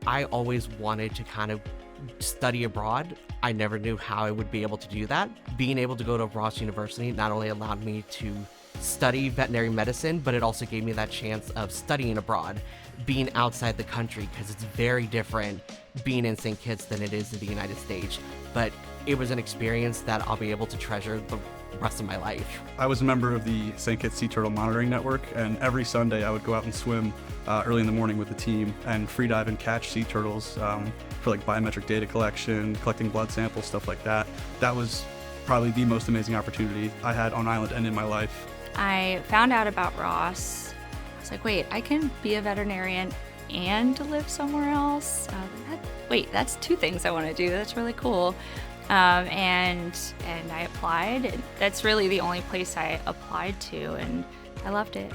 I always wanted to kind of study abroad. I never knew how I would be able to do that. Being able to go to Ross University not only allowed me to study veterinary medicine, but it also gave me that chance of studying abroad, being outside the country, because it's very different being in St. Kitts than it is in the United States. But it was an experience that I'll be able to treasure the rest of my life. I was a member of the St. Kitts Sea Turtle Monitoring Network, and every Sunday I would go out and swim early in the morning with the team and free dive and catch sea turtles for like biometric data collection, collecting blood samples, stuff like that. That was probably the most amazing opportunity I had on island and in my life. I found out about Ross. I was like, wait, I can be a veterinarian and live somewhere else? Wait, that's two things I want to do. That's really cool. And I applied. That's really the only place I applied to, and I loved it.